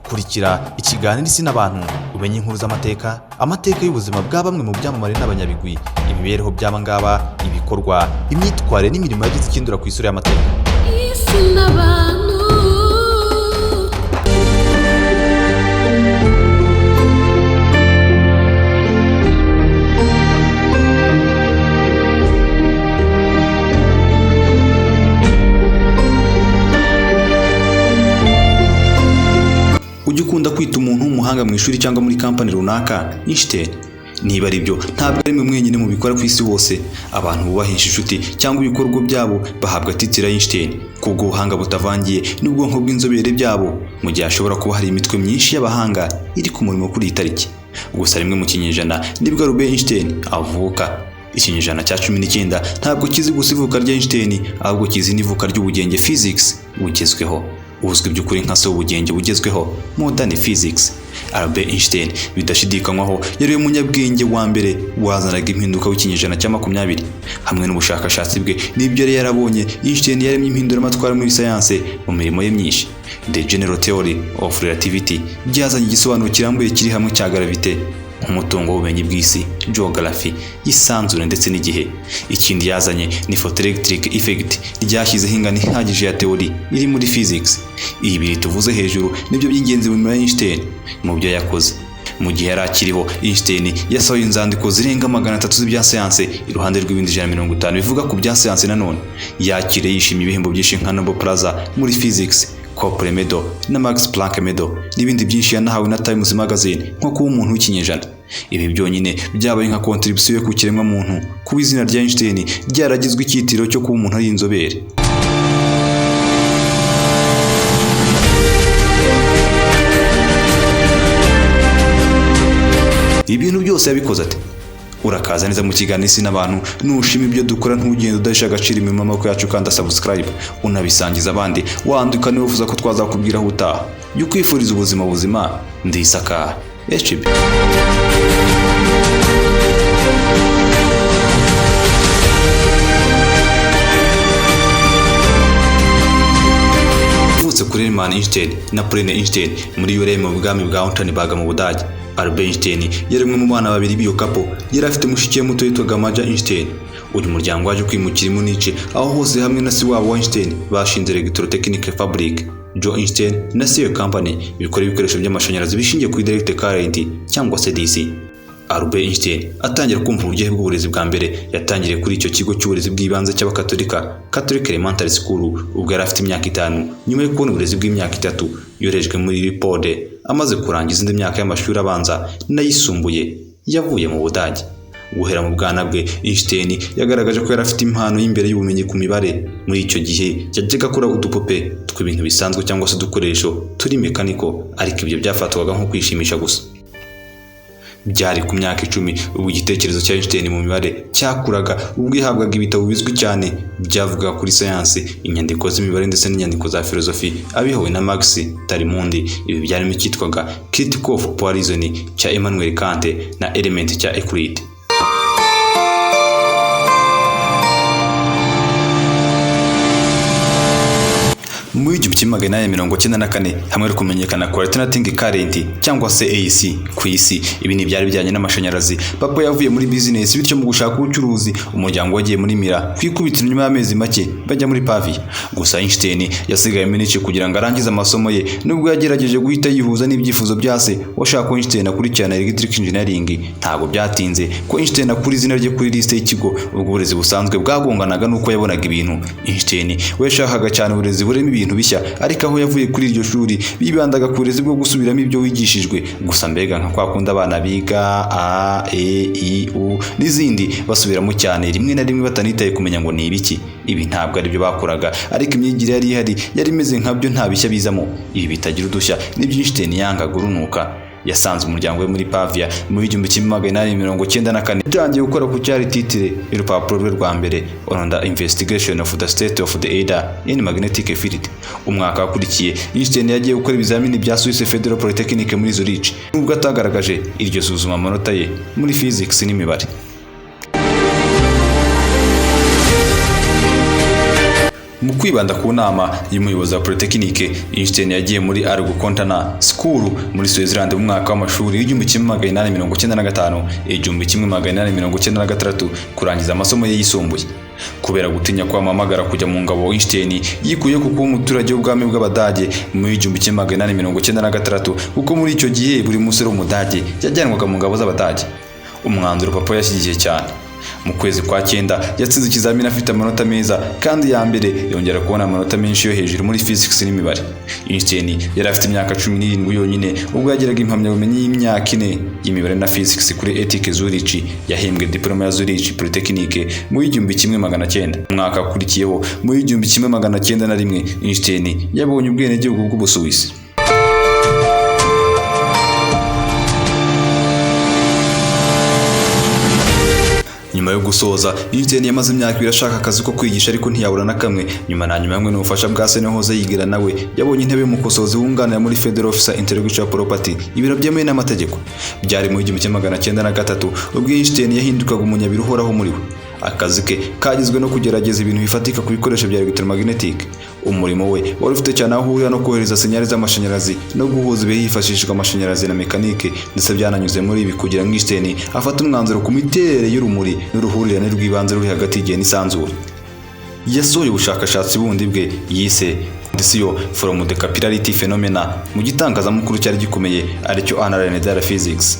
kurikira ikiganiro isi n'abantu umenye inkuru z'amateka, amateka y'ubuzima bwa bamwe mu byamamare n'abanyabigwi, imibereho by'aba ngaba, ibikorwa, imyitwarire n'imirimo yagize ikindura ku isura y'amateka. Isi n'abantu. Ujya ukunda kwita umuntu w'umuhanga mu ishuri cyangwa muri kampani runaka Einstein? Niba ari byo, ntabwo ari mwe mwenyine mu bikora ku isi hose. Abantu bubahisha inshuti cyangwa ibikorwa byabo bahabwa titira Einstein kubwo ubuhanga butavangiye n'ubwonko bw'inzobere byabo, mu gihe hashobora kuba hari imitwe myinshi y'abahanga iri ku murimo kuri iyi tariki. Gusa rimwe mu kinyejana nibwo Albert Einstein avuka. Ikinyejana cya 19 ntabwo kizi gusa ivuka rya Einstein, ahubwo kizi n'ivuka ry'ubugenge physics bugezweho, uzwi by'ukuri nka se w'ubugenge bugezweho, modern physics. Albert Einstein bidashidikanywaho yari umunyabwenge wa mbere wazanaga impinduka w'ikinyejana cya 20. Hamwe n'ubushakashatsi bwe n'ibyo yari yarabonye, Einstein yaremye impinduramatwara muri siyanse mu mirimo ye myinshi. The General Theory of Relativity byazanye igisobanuro kirambuye kiri hamwe cya gravité nk'umutungo w'ubumenyi bw'isi, geography, isanzure ndetse n'igihe. Ikindi yazanye ni photoelectric effect ryashyizeho ingano ihagije ya teori iri muri physics. Ibi tuvuze hejuru nibyo by'ingenzi mu Einstein mu byo yakoze. Mu gihe yari akiriho, Einstein yasohoye inzandiko zirenga 300 z'ibya siyanse iruhande rw'ibindi 150 bivuga ku bya siyanse. Nanone yakiriye yishimiye ibihembo byinshi nka Nobel Prize muri physics, Copre Medal na Max Planck Medal n'ibindi byinshi yanahawe na Times Magazine nko kuba umuntu w'ikinyejana. Ibi byonyine byabaye nka contribution yo ku kiremwa muntu kuba izina rya Einstein ryaragizwe icyitiro cyo kuba umuntu ari inzobere. Ibintu byose yabikoze ate? Urakaza neza mu kiganiro isi n'abantu. Nushima ibyo dukora ntugende udasha agaciro imirimo y'amaboko yacu kandi subscribe unabisangiza abandi, wandika niba uvuza ko twazakubwira aho utaha. Yukwifuriza ubuzima buzima, ndisaka HB. Uvutse kuri Hermann Einstein na Pauline Einstein muri Urem mu bwami bwa Unternberg mu Budage. Albert Einstein yari umwe mu bana babiri b'iyo kapo. Yari afite mushiki we muto witwaga Maja Einstein. Uyu muryango waje kwimukira i Munich, aho hose hamwe na se wabo Einstein bashinze Electrotechnic Fabric, Joe Einstein na Sears Company bikora ibikoresho by'amashanyarazi bishingiye kuri direct current cyangwa se DC. Albert Einstein atangira kumva uburyohe bw'uburezi bwa mbere yatangiriye kuri icyo kigo cy'uburezi bw'ibanze cy'abakatolika, Catholic Elementary School, ubwo yari afite imyaka 5. Nyuma yo kubona uburezi bw'imyaka 3 yorejwe muri Lipode. Amaze kurangiza indi myaka y'amashuri abanza n'ayisumbuye yavuye mu Budage. Guhera mu bwana bwe, Einstein yagaragaje ko yari afite impano y'imbere y'ubumenyi ku mibare. Muri icyo gihe yajyaga akora udupupe tw'ibintu bisanzwe cyangwa se udukoresho turi mekaniko, ariko ibyo byafatwaga nko kwishimisha gusa. Byari ku myaka 10 ubwo igitekerezo cya Einstein mu mibare cyakuraga, ubwo yahabwaga ibitabo bizwi cyane byavuga kuri siyanse, inyandiko z'imibare ndetse n'inyandiko za filozofi abihawe na Max Tarimundi. Ibi byarimo cyitwaga Critique of Pure Reason cya Emmanuel Kant na Element cya Euclid. Mu 1994 hamwe no kumenyekana kwa alternating current cyangwa se AC ku isi. Ibi ni byari bijyanye n'amashanyarazi. Papa yavuye muri business, bityo mu gushaka ubucuruzi umuryango wagiye muri Mira kwikubitira nyuma y'amezi make bajya muri Pavia. Gusa Einstein yasigaye Munich kugira ngo arangize amasomo ye, nubwo yagerageje guhita yihuza n'ibyifuzo bya se washaka Einstein akurikirana electric engineering. Ntabwo byatinze ko Einstein akuri izina rye kuri liste y'ikigo. Ubwo uburezi busanzwe bwagonganaga nuko yabonaga ibintu. Einstein we yashakaga cyane uburezi burimo ibintu bishya, ariko aho yavuye kuri iryo shuri bibandaga ku burezi bwo gusubiramo ibyo wigishijwe gusa, mbega nka kwa kundi abana biga A, E, I, U n'izindi basubiramo cyane, rimwe na rimwe batanitaye kumenya ngo ni ibiki. Ibi ntabwo ari byo bakoraga, ariko imyigire yari ihari yari imeze nkabyo, nta bishya bizamo. Ibi bitagira udushya nibyo Einstein yangaga urunuka. Yasanze umuryango we muri Pavia mu 1994. Yatangiye gukora ku cyari titire y'urupapuro rwe rwa mbere on the investigation of the state of the ether in magnetic field. Umwaka wakurikiye Einstein yagiye gukora ibizamini bya Swiss Federal Polytechnic muri Zurich, nubwo atagaragaje iryo suzuma amanota ye muri physics n'imibare. Mu kwibanda ku nama y'umuyobozi wa Polytechnique, Einstein yagiye muri Argo Contana School muri Switzerland mu mwaka w'amashuri w'1895 1896 kurangiza amasomo ye yisumbuye. Kubera gutinya kwamamagara kujya mu ngabo, Einstein yikuye kuko umuturage w'ubwami bw'Abadage mu 1896 kuko muri icyo gihe buri musore w'Umudage yajyanwaga mu ngabo z'Abadage. Umwanzuro papa yashyigikiye cyane. Mu kwezi kwa 9 yatsinze ikizamini afite amanota meza kandi ya mbere yongera kubona amanota menshi yo hejuru muri physics n'imibare. Einstein yari afite imyaka 17 yonyine ubwo yageraga impamyabumenyi y'imyaka 4 y'imibare na physics kuri ETH Zurich. Yahembwe diploma ya Zurich Polytechnique mu 1900. Umwaka ukurikiyeho mu 1901 Einstein yabonye ubwenegihugu bw'Ubusuwisi. Nyuma yo gusoza, Einstein yamaze imyaka 2 ashaka akazi ko kwigisha ariko ntiyabura na kamwe. Nyuma hamwe n'ubufasha bwa se Hoze yigira nawe yabonye intebe y'umukosozi wunganira muri Federal Officer Intellectual Property, ibiro byemewe n'amategeko. Byari mu 1903 ubwo Einstein yahindukaga umunyabiro uhoraho muri we. Akazi ke kagizwe no kugerageza ibintu bifatika ku bikoresho bya electromagnetic. Umurimo we wari ufite cyane aho uhurira no kohereza sinyali z'amashanyarazi no guhuza ibihe hifashishijwe amashanyarazi na mekanike, ndetse byananyuze muri ibi kugira ngo Einstein afate umwanzuro ku miterere y'urumuri n'uruhurirane rw'ibanze ruri hagati y'igihe n'isanzure. Yasohoye ubushakashatsi bundi bwe yise Condition from the Capillarity Phenomena mu gitangazamakuru cyari gikomeye aricyo Annalen der Physics.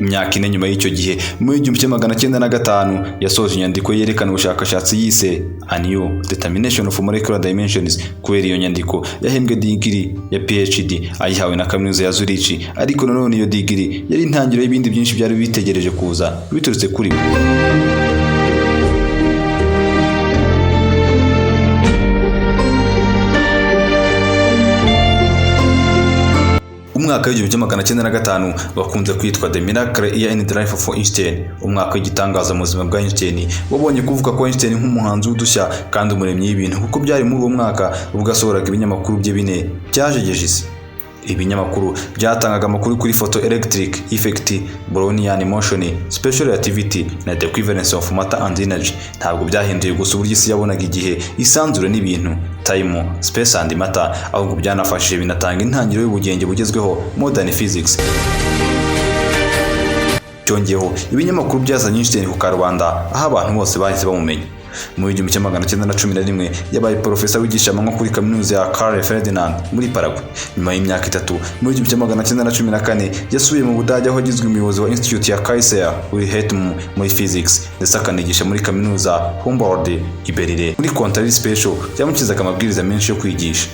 Imyaka 4 nyuma y'icyo gihe mu 1905 yasoje inyandiko yerekana ubushakashatsi yise A New Determination of Molecular Dimensions. Kubera iyo nyandiko yahembwe degree ya PhD ayihawe na kaminuza ya Zurich, ariko nanone iyo degree yari intangiriro y'ibindi byinshi byari bitegereje kuza biturutse kuri we. Umwaka w'1905 bakunze kwitwa The Miracle Year in the Life of Einstein, umwaka w'igitangaza mu buzima bwa Einstein. Wabonye kuvuga ko Einstein nk'umuhanzi w'udushya kandi umuremyi y'ibintu, kuko byari muri uwo mwaka ubwo asohoraga ibinyamakuru bye 4 byajegeje isi. Ibinyamakuru byatangaga amakuru kuri photoelectric effect, Brownian motion, special relativity na the equivalence of matter and energy. Ntabwo byahinduye gusa uburyo isi yabonaga igihe, isanzure n'ibintu, time, space and matter, ahubwo byanafashije binatanga intangiriro y'ubugenge bugezweho, modern physics. Cyongeyeho ibinyamakuru byazanye Einstein ku Karubanda aho abantu bose bahise bamumenya. Mu 1911 yabaye professor wigisha amanywa kuri kaminuza ya Karl Ferdinand muri Paraguay. Nyuma y'imyaka 3 mu 1914 yasubiye mu Budage aho agizwe umuyobozi wa Institute ya Kaiser Wilhelm muri physics, ndetse akanigisha muri kaminuza Humboldt i Berlin. Muri Contrary Special yamukizaga amabwiriza menshi yo kwigisha.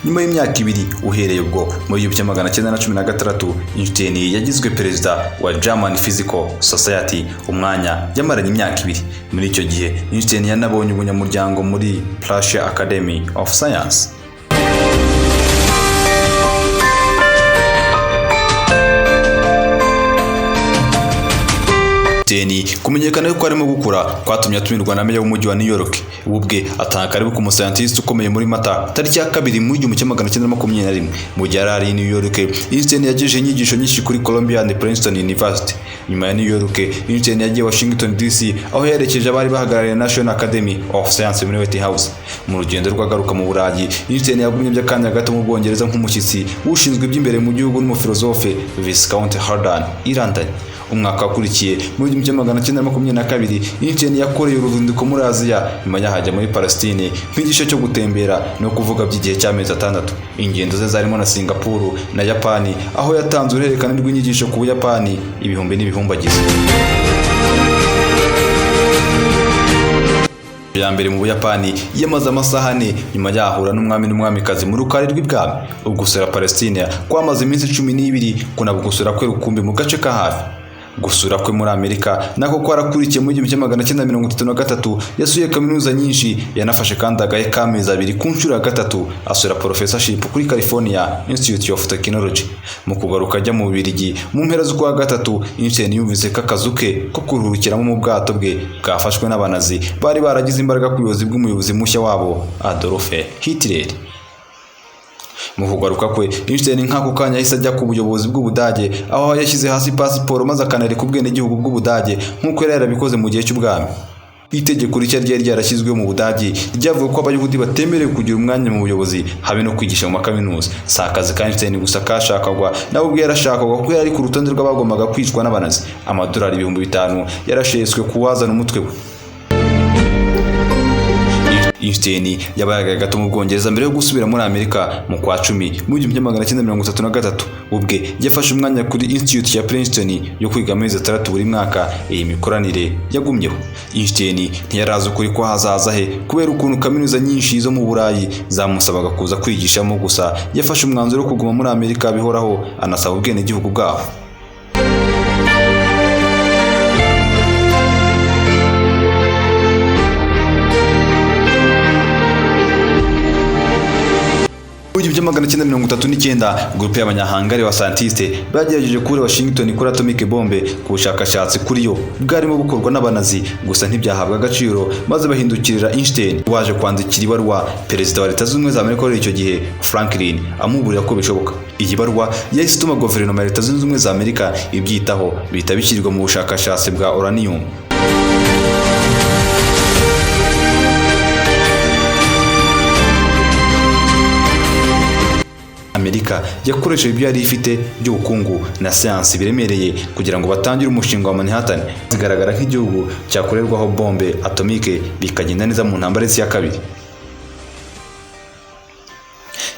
Nyuma y'imyaka 2 uhereye ubwo mu 1916 Einstein yagizwe perezida wa German Physical Society, umwanya yamaranye imyaka 2. Muri icyo gihe Einstein yanabonye ubunyamuryango muri Prussia Academy of Science. Kumenyekana ko arimo gukura kwatumye atumirwa na meya w'umujyi wa New York. Ubwe atanga karibu ku muscientist ukomeye muri Mata tariki ya 2 mu 1921. Mu gihe ari i New York, Einstein yagejeje inyigisho nyinshi kuri Columbia and Princeton University. Nyuma ya New York, Einstein yagiye Washington DC aho yerekeje abari bahagarariye National Academy of Science muri White House. Mu rugendo rw'agaruka mu Burayi, Einstein yagumye by'akanya gato mu Bwongereza nk'umushyitsi ushinzwe iby'imbere mu gihugu n'umufilozofe Viscount Haldane i London. Umwaka wakurikiye mu 1922 Einstein yakoreye uruzinduko muri Aziya, nyuma yahajya muri Palestine nk'igisho cyo gutembera no kuvuga by'igihe cy'amezi 6. Ingendo ze zarimo na Singapore na Japani, aho yatanze uruhererekane rw'inyigisho ku Buyapani ibihumbi n'ibihumbagize. Ya mbere mu Buyapani yamaze amasaha 4, nyuma yahura n'umwami n'umwamikazi mu rukari rw'ibwami. Ugusura Palestine kwamaze iminsi 12, kunabugusura kwe rukumbi mu gace ka hafi. Gusura kwe muri Amerika nako kwarakurikiye mu 1933 yasuye kaminuza nyinshi, yanafashe kandi agahe k'amezi 2 ku nshuro ya 3 asura professorship kuri California Institute of Technology. Mu kugaruka ajya mu Bubiligi mu mpera z'ukwa 3 Einstein yumvise ko akazuke ko kuruhukiramo mu bwato bwe bwafashwe n'abanazi bari baragize imbaraga ku buyobozi bw'umuyobozi mushya wabo Adolf Hitler. Mu kugaruka kwe Einstein nk'ako kanya yahise ajya ku buyobozi bw'Ubudage, aho yashyize hasi pasiporo maze akanareka ubwenegihugu bw'Ubudage nk'uko yari yarabikoze mu gihe cy'ubwami. Itegeko rishya ryari ryarashyizweho mu Budage ryavuga ko abayahudi batemerewe kugira umwanya mu buyobozi habe no kwigisha mu makaminuza. Si akazi ka Einstein gusa kashakagwa, nawe ubwe yarashakagwa kuko yari ku rutonde rw'abagombaga kwicwa n'abanazi. Amadolari 5,000 yarasheswe kuwazana umutwe we. Einstein yabaye gato mu Bwongereza mbere yo gusubira muri Amerika mu kwa 10 mu 1933. Ubwe yafashe umwanya kuri Institute ya Princeton yo kwiga amezi 3 buri mwaka. Iyi mikoranire yagumyeho. Einstein ntiyarazi ukuri ko hazaza he kubera ukuntu kaminuza nyinshi zo mu Burayi zamusabaga kuza kwigishamo, gusa yafashe umwanzuro wo kuguma muri Amerika bihoraho, anasaba ubwenegihugu bwaho. Mu 1939 grupe y'abanyahangari wa scientiste bagerageje kuri Washington kuri atomic bombe ku bushakashatsi kuri yo bwarimo bukorwa n'abanazi, gusa ntibyahabwa agaciro, maze bahindukirira Einstein waje kwandikira ibaruwa perezida wa Leta Zunze Ubumwe za Amerika muri icyo gihe Franklin amuburira ko bishoboka. Iyi baruwa yahise ituma guverinoma ya Leta Zunze Ubumwe za Amerika ibyitaho, bihita bishyirwa mu bushakashatsi bwa uranium. Amerika yakoresheje ibyo yari ifite by'ubukungu na siyansi biremereye kugira ngo batangire umushinga wa Manhattan, zigaragara nk'igihugu cyakorerwaho bombe atomike, bikagenda neza mu ntambara y'isi ya kabiri.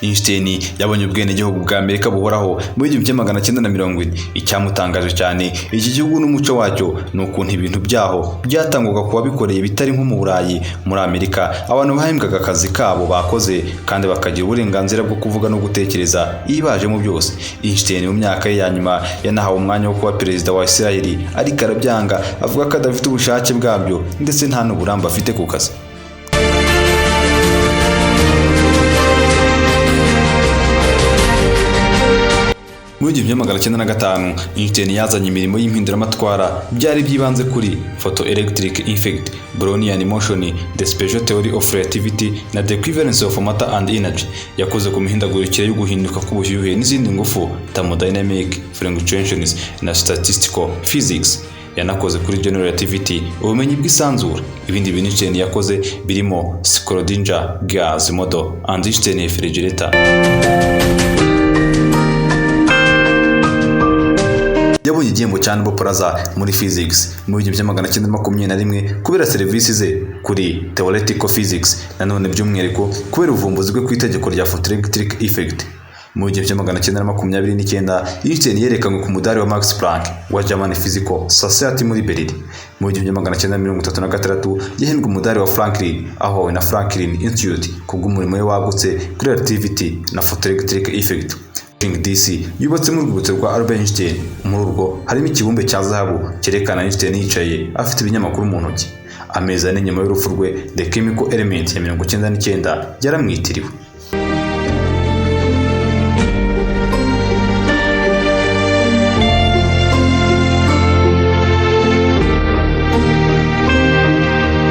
Einstein yabonye ubwenegihugu bwa Amerika buhoraho mu 1940. Icyamutangaje cyane iki gihugu n'umuco wacyo ni ukuntu ibintu byaho byatangwaga ku babikoreye bitari nko mu Burayi. Muri Amerika abantu bahembwaga akazi kabo bakoze kandi bakagira uburenganzira bwo kuvuga no gutekereza ibaje mu byose. Einstein mu myaka ye ya nyuma yanahawe umwanya wo kuba perezida wa Israel, ariko arabyanga, avuga ko adafite ubushake bwabyo ndetse nta n'uburambe afite ku kazi. Mu 1905 Einstein yazanye imirimo y'impinduramatwara byari byibanze kuri photoelectric effect, Brownian motion, the special theory of relativity na the equivalence of matter and energy. Yakoze ku mihindagurikire yo guhinduka k'ubushyuhe n'izindi ngufu, thermodynamic, fluctuations na statistical physics. Yanakoze kuri general relativity, ubumenyi bw'isanzura. Ibindi bintu Einstein yakoze birimo Schrödinger gas model and Einstein refrigerator. Yabonye igihembo cya Nobel Prize muri physics mu 1921 kubera serivisi ze kuri theoretical physics, nanone by'umwihariko kubera uvumbuzi bwe ku itegeko rya photoelectric effect. Mu 1929 Einstein yerekanwe ku mudari wa Max Planck wa German Physical Society muri Berlin. Mu 1936 yahembwe umudari wa Franklin ahawe na Franklin Institute kubw'umurimo we wagutse kuri relativity na photoelectric effect. DC yubatse mu rwibutso rwa Albert Einstein. Muri urwo harimo ikibumbe cya zahabu cyerekana Einstein yicaye afite ibinyamakuru mu ntoki. Amezi 4 nyuma y'urupfu rwe, The Chemical Element ya 1999 yaramwitiriwe.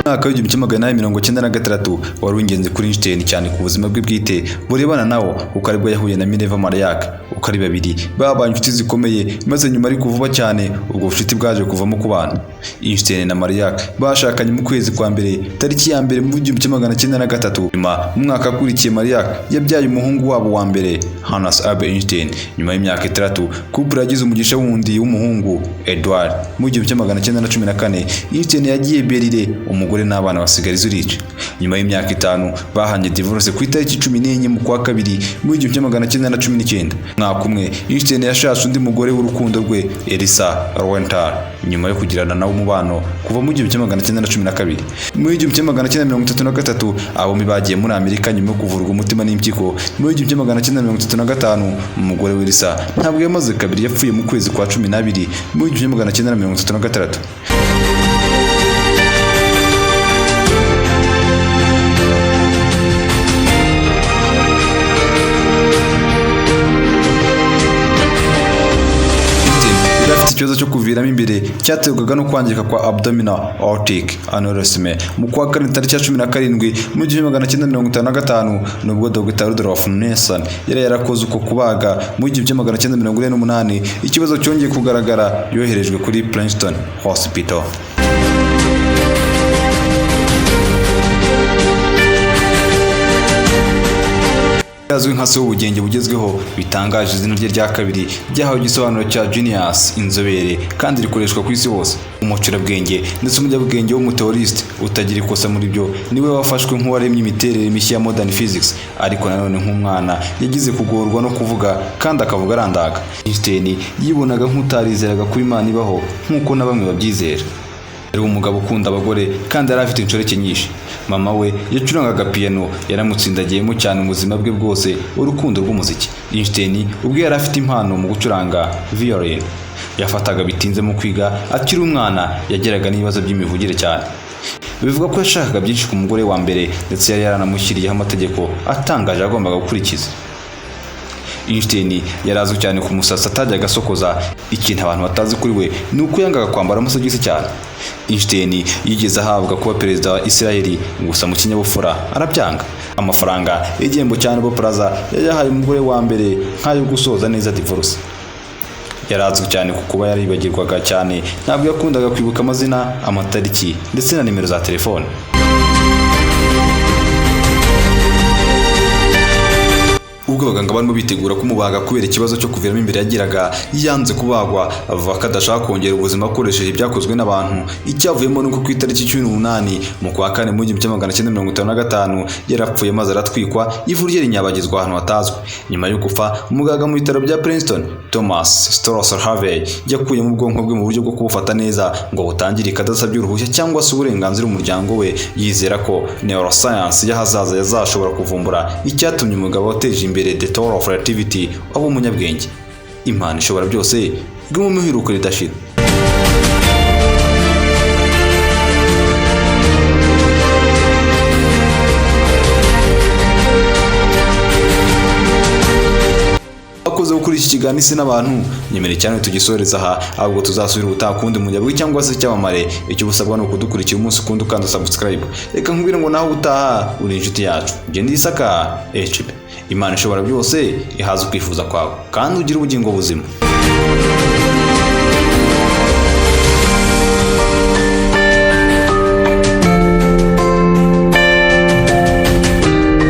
Mwaka w'igihumbi kimwe magana inani mirongo icyenda na gatandatu wari ingenzi kuri Einstein cyane ku buzima bwe bwite burebana nawo, kuko aribwo yahuye na Minerva Mariac, uko ari babiri babaye inshuti zikomeye, maze nyuma ariko vuba cyane ubwo bucuti bwaje kuvamo kubana. Einstein na Mariac bashakanye mu kwezi kwa mbere tariki ya mbere mu 1903. Nyuma mu mwaka akurikiye Mariac yabyaye umuhungu wabo wa mbere Hannes Albert Einstein. Nyuma y'imyaka 3 couple yagize umugisha wundi w'umuhungu Edward. Mu 1914 Einstein yagiye Berlin, umugore n'abana basigara izurica. Nyuma y'imyaka 5 bahanye divorce ku itariki 14 mu kwa kabiri mu 1919. Mwaka umwe Einstein yashatse undi mugore w'urukundo rwe Elisa Lowenthal, nyuma yo kugirana nawe umubano kuva mu 1912. Mu 1933 abombi bagiye muri Amerika nyuma yo kuvurwa umutima n'impyiko. Mu 1935 umugore w'Elisa ntabwo yamaze kabiri, yapfuye mu kwezi kwa 12 mu 1936. Ikibazo cyo kuviramo imbere cyaterwaga no kwangirika kwa abdominal aortic aneurysm. Mu kwa kane tariki ya 17 mu 1955 nubwo Dr. Rudolf Nelson yari yarakoze uko kubaga mu 1948, ikibazo cyongeye kugaragara, yoherejwe kuri Princeton Hospital. azwi nka se w'ubugenge bugezweho bitangaje. Izina rye rya kabiri ryahawe igisobanuro cya genius, inzobere, kandi rikoreshwa ku isi hose. Umucurabwenge ndetse umunyabwenge w'umuteoriste utagira ikosa muri byo, niwe wafashwe nk'uwaremye imiterere mishya ya modern physics, ariko nanone nk'umwana yagize kugorwa no kuvuga kandi akavuga arandaga. Einstein yibonaga nk'utarizeraga kuri Imana ibaho nk'uko na bamwe babyizera. Yari umugabo ukunda abagore kandi yari afite inshoreke nyinshi. Mama we yacurangaga piano, yaramutsindagiyemo cyane mu buzima bwe bwose urukundo rw'umuziki. Einstein ubwo yari afite impano mu gucuranga violin. Yafataga bitinze mu kwiga, akiri umwana yageraga n'ibibazo by'imivugire cyane. Bivuga ko yashakaga byinshi ku mugore wa mbere ndetse yari yaranamushyiriyeho amategeko atangaje agombaga gukurikiza. Einstein yari azwi cyane ku musatsi atajyaga asokoza. Ikintu abantu batazi kuri we ni uko yangaga kwambara amasogisi cyane. Einstein yigeze ahabwa kuba perezida wa Israel, gusa mu kinyabupfura arabyanga. Amafaranga y'igihembo cya Nobel Prize yayahaye umugore wa mbere nk'ayo gusoza neza divorce. Yari azwi cyane ku kuba yaribagirwaga cyane, ntabwo yakundaga kwibuka amazina, amatariki ndetse na nimero za telefone. Ubwo abaganga barimo bitegura kumubaga kubera ikibazo cyo kuviramo imbere yagiraga, yanze kubagwa avuga ko adashaka kongera ubuzima akoresheje ibyakozwe n'abantu. Icyavuyemo nuko ku itariki 18 mu kwa kane mu 1955 yarapfuye maze aratwikwa, ivu rye rinyabagizwa ahantu hatazwi. Nyuma yo gupfa, umuganga mu bitaro bya Princeton, Thomas Strasser Harvey, yakuye mu bwonko bwe mu buryo bwo kubufata neza ngo butangirika adasabye uruhushya cyangwa se uburenganzira umuryango we, yizera ko neuroscience y'ahazaza yazashobora kuvumbura icyatumye umugabo wateje imbere the Tower of Relativity abo umunyabwenge. Imana ishobora byose bwo mu mihiruko ridashira. Akoze gukora iki kiganiro isi n'abantu, nyemere cyane tugisoreza aha, ahubwo tuzasubira utakundi munyabwi cyangwa se cyamamare. Icyo busabwa no kudukurikira umunsi kundi ukanda subscribe. Reka nkubwire ngo naho utaha uri inshuti yacu. Ngende Isaka HB. Imana ishobora byose ihaza ukwifuza kwawe kandi ugira ubugingo buzima.